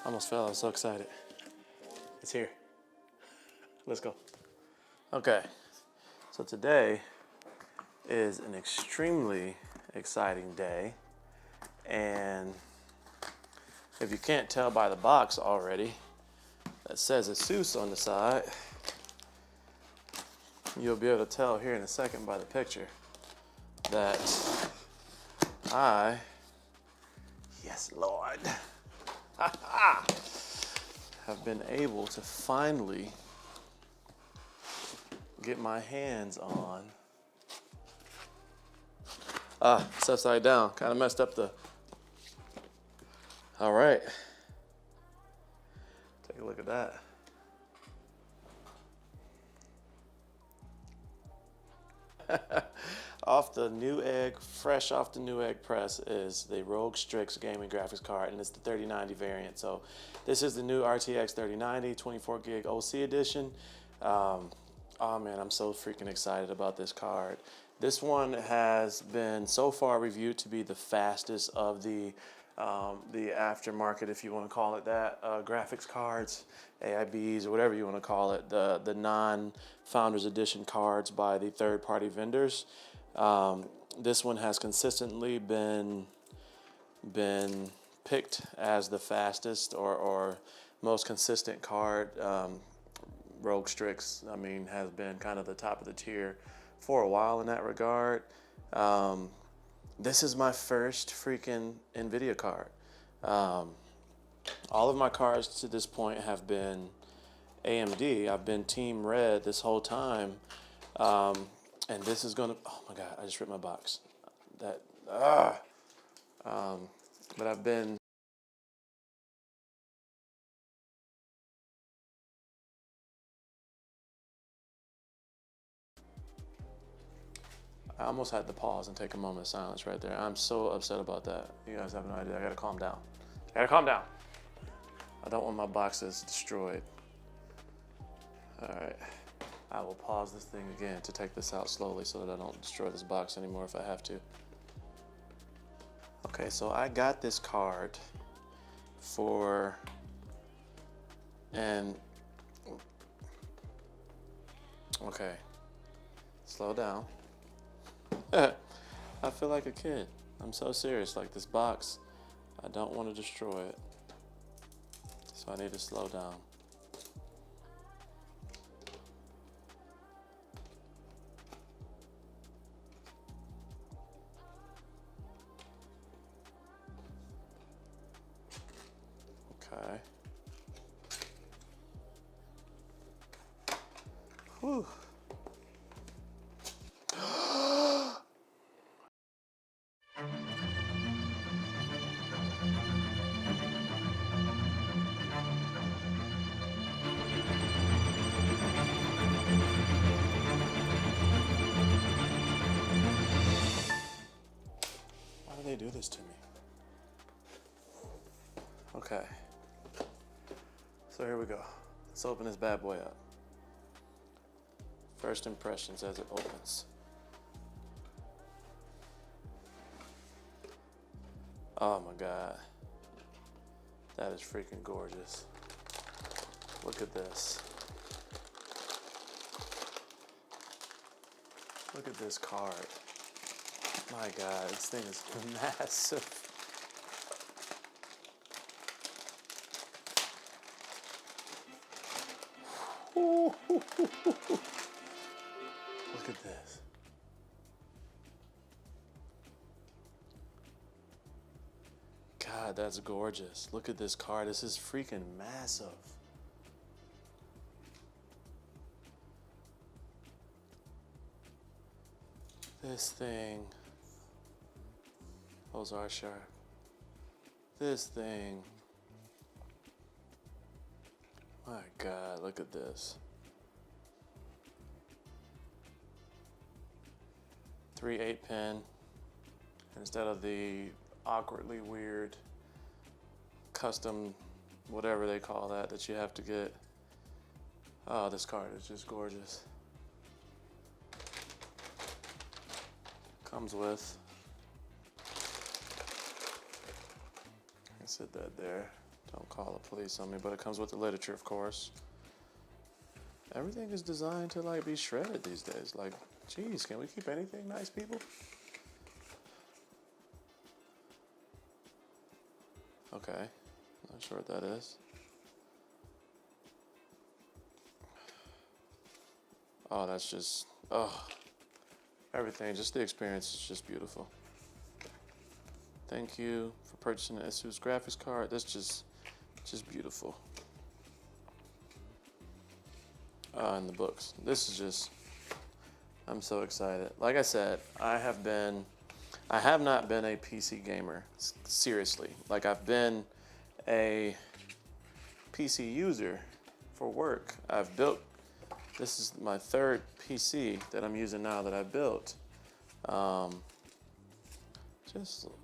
Almost fell, I was so excited. It's here. Let's go. Okay, so today is an extremely exciting day. And if you can't tell by the box already, that says ASUS on the side, you'll be able to tell here in a second by the picture that yes Lord, have been able to finally get my hands on, it's upside down, kind of messed up the, all right, take a look at that. Off the Newegg, fresh off the Newegg press is the ROG Strix gaming graphics card, and it's the 3090 variant. So this is the new RTX 3090 24 gig OC edition. Oh man, I'm so freaking excited about this card. This one has been so far reviewed to be the fastest of the aftermarket, if you want to call it that, graphics cards, AIBs, or whatever you want to call it, the non-Founders Edition cards by the third-party vendors. This one has consistently been picked as the fastest or most consistent card. ROG Strix, I mean, has been kind of the top of the tier for a while in that regard. This is my first freaking NVIDIA card. All of my cards to this point have been AMD. I've been Team Red this whole time. And this is gonna, oh my God, I just ripped my box. But I've been, I almost had to pause and take a moment of silence right there. I'm so upset about that. You guys have no idea. I gotta calm down. I gotta calm down. I don't want my boxes destroyed. All right. I will pause this thing again to take this out slowly so that I don't destroy this box anymore if I have to. Okay, so I got this card for, okay, slow down. I feel like a kid. I'm so serious, like this box, I don't want to destroy it. So I need to slow down. Okay. Whew. Why do they do this to me? Okay. So here we go. Let's open this bad boy up. First impressions as it opens. Oh my God. That is freaking gorgeous. Look at this. Look at this card. My God, this thing is massive. Look at this. God, that's gorgeous. Look at this card. This is freaking massive. This thing. Those are sharp. This thing. My God, look at this. 3 8-pin instead of the awkwardly weird custom whatever they call that you have to get. Oh, this card is just gorgeous. Comes with, I sit that there. Don't call the police on me, but it comes with the literature, of course. Everything is designed to like be shredded these days. Like, geez, can we keep anything nice, people? Okay, not sure what that is. Oh, that's just, oh, everything, just the experience is just beautiful. Thank you for purchasing an ASUS graphics card. That's just beautiful. And the books. This is just, I'm so excited. Like I said, I have not been a PC gamer, seriously. Like, I've been a PC user for work. This is my third PC that I'm using now that I built.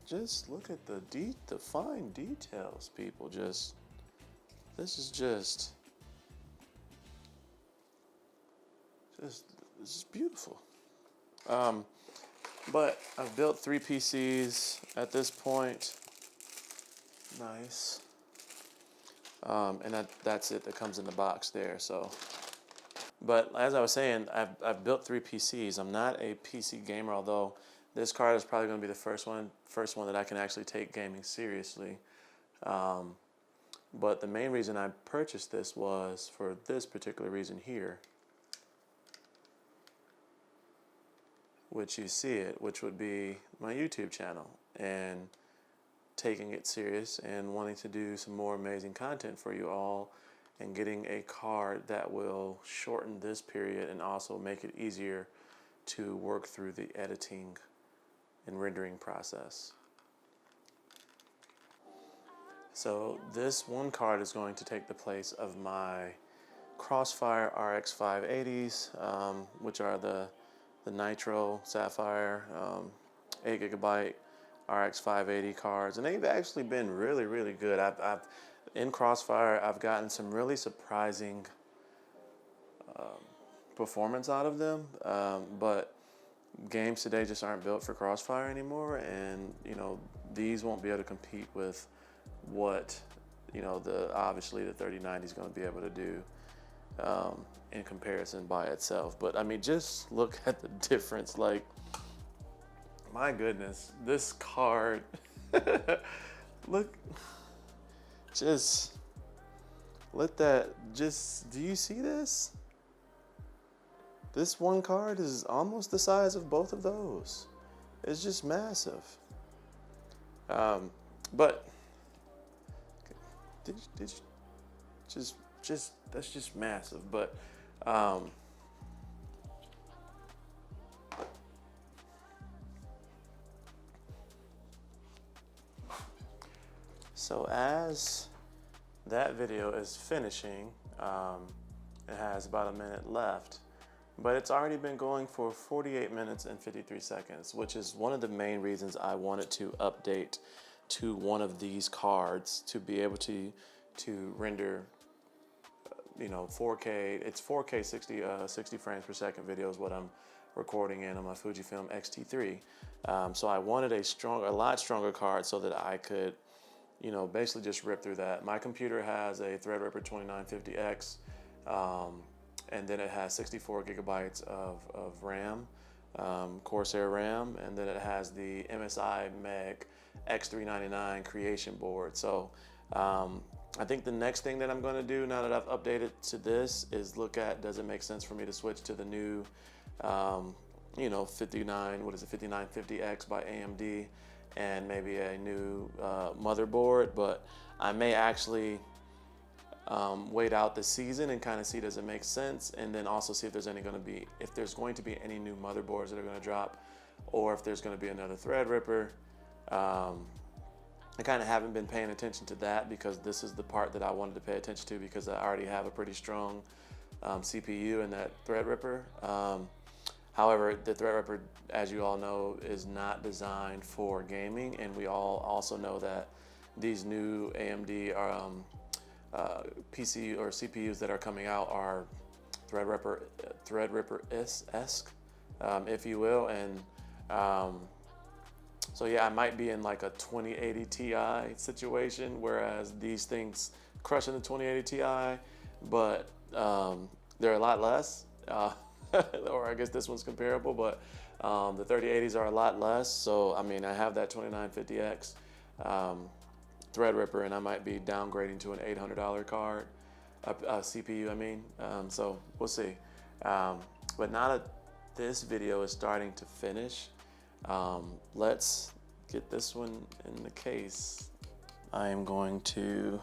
Just look at the fine details, people. This is beautiful. But I've built 3 PCs at this point. Nice. And that's it. That comes in the box there. So, but as I was saying, I've built 3 PCs. I'm not a PC gamer, although this card is probably going to be the first one that I can actually take gaming seriously. But the main reason I purchased this was for this particular reason here, which you see it, which would be my YouTube channel, and taking it serious and wanting to do some more amazing content for you all, and getting a card that will shorten this period and also make it easier to work through the editing and rendering process. So this one card is going to take the place of my Crossfire RX 580s, which are the Nitro Sapphire 8GB RX 580 cards, and they've actually been really, really good. In Crossfire, I've gotten some really surprising performance out of them, but games today just aren't built for Crossfire anymore, and these won't be able to compete with what obviously the 3090 is going to be able to do in comparison by itself. But I mean, just look at the difference. Like, my goodness, this card. Look, just let that. Do you see this? This one card is almost the size of both of those. It's just massive. But did you that's just massive. But so as that video is finishing, it has about a minute left. But it's already been going for 48 minutes and 53 seconds, which is one of the main reasons I wanted to update to one of these cards to be able to render 4K. It's 4K 60 frames per second video is what I'm recording in on my Fujifilm X-T3. So I wanted a lot stronger card so that I could basically just rip through that. My computer has a Threadripper 2950X, and then it has 64 gigabytes of RAM, Corsair RAM, and then it has the MSI Meg X399 creation board. So I think the next thing that I'm going to do now that I've updated to this is look at, does it make sense for me to switch to the new 5950X by AMD, and maybe a new motherboard. But I may actually wait out the season and kind of see, does it make sense, and then also see if there's going to be any new motherboards that are going to drop, or if there's going to be another Threadripper. I kind of haven't been paying attention to that because this is the part that I wanted to pay attention to, because I already have a pretty strong CPU in that Threadripper. However, the Threadripper, as you all know, is not designed for gaming, and we all also know that these new AMD PC or CPUs that are coming out are Threadripper-esque, if you will, and So yeah, I might be in like a 2080 Ti situation, whereas these things crushing the 2080 Ti, but they're a lot less. Or I guess this one's comparable, but the 3080s are a lot less. So I mean, I have that 2950X Threadripper, and I might be downgrading to an $800 card, CPU. I mean, so we'll see. But now that this video is starting to finish, let's get this one in the case. I am going to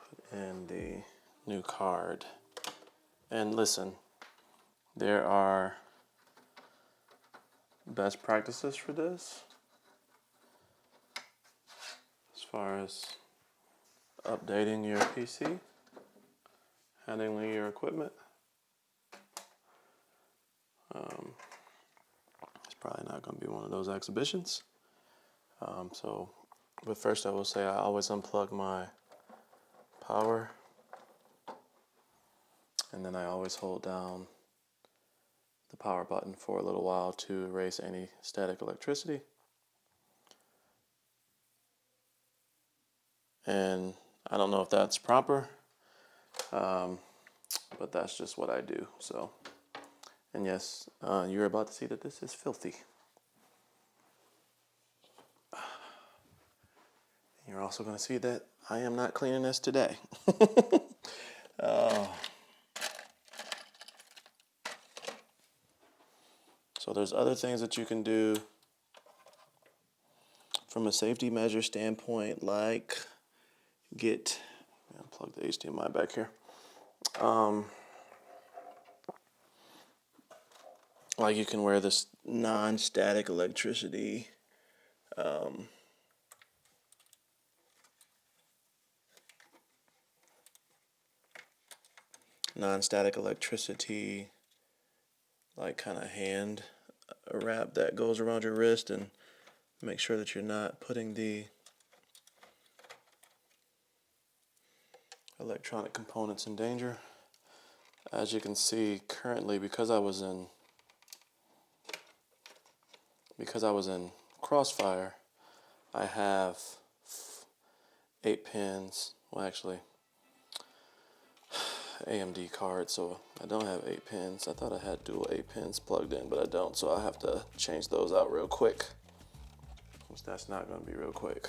put in the new card. And listen, there are best practices for this as far as updating your PC, handling your equipment. It's probably not going to be one of those exhibitions. But first I will say I always unplug my power, and then I always hold down the power button for a little while to erase any static electricity. And I don't know if that's proper, but that's just what I do. So, and yes, you're about to see that this is filthy. You're also going to see that I am not cleaning this today. So there's other things that you can do from a safety measure standpoint, like plug the HDMI back here. Like you can wear this non-static electricity like kind of hand wrap that goes around your wrist, and make sure that you're not putting the electronic components in danger. As you can see currently, because I was in Crossfire, I have 8 pins, well actually AMD card, so I don't have 8 pins. I thought I had dual 8 pins plugged in, but I don't, so I have to change those out real quick. Which that's not going to be real quick,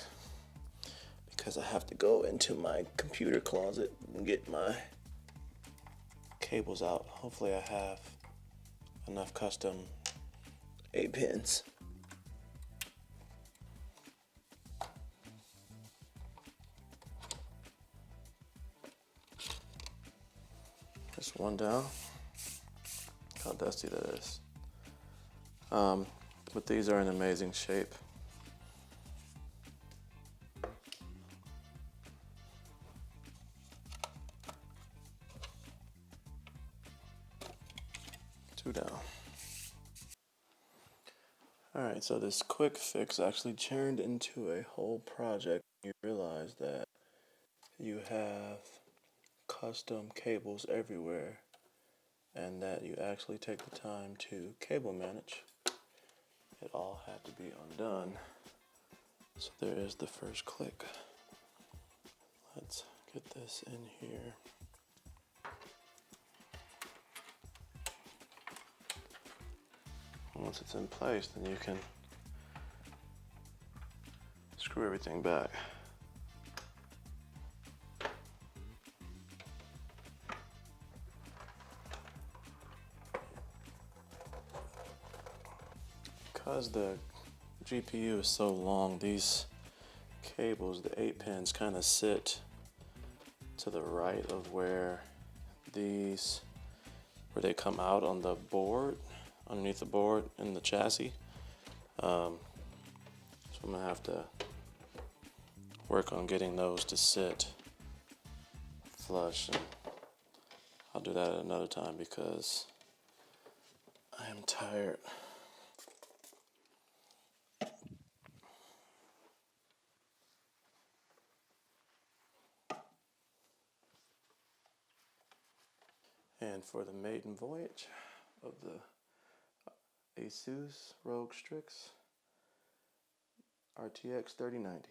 because I have to go into my computer closet and get my cables out. Hopefully I have enough custom 8 pins. Just one down. Look how dusty that is. But these are in amazing shape. Two down. Alright, so this quick fix actually turned into a whole project. You realize that you have custom cables everywhere, and that you actually take the time to cable manage. It all had to be undone. So there is the first click. Let's get this in here. Once it's in place, then you can screw everything back. Because the GPU is so long, these cables, the 8 pins, kind of sit to the right of where they come out on the board, underneath the board in the chassis. So I'm gonna have to work on getting those to sit flush, and I'll do that at another time because I am tired. And for the maiden voyage of the ASUS ROG STRIX, RTX 3090.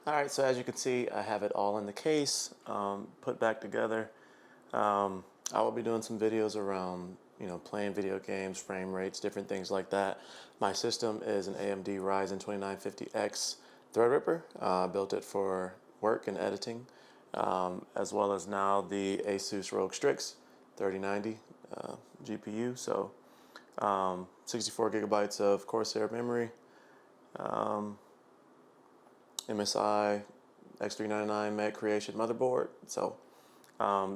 All right, so as you can see, I have it all in the case, put back together. I will be doing some videos around, playing video games, frame rates, different things like that. My system is an AMD Ryzen 2950X Threadripper. Built it for work and editing, as well as now the ASUS ROG STRIX 3090 GPU. So 64 gigabytes of Corsair memory. MSI X399 Mag Creation motherboard. So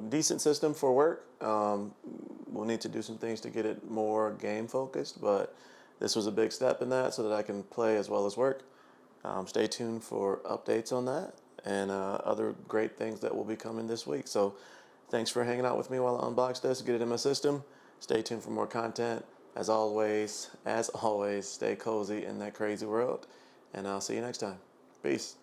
decent system for work. We'll need to do some things to get it more game focused, but this was a big step in that so that I can play as well as work. Stay tuned for updates on that and other great things that will be coming this week. So thanks for hanging out with me while I unbox this, get it in my system. Stay tuned for more content. As always, stay cozy in that crazy world, and I'll see you next time. Peace.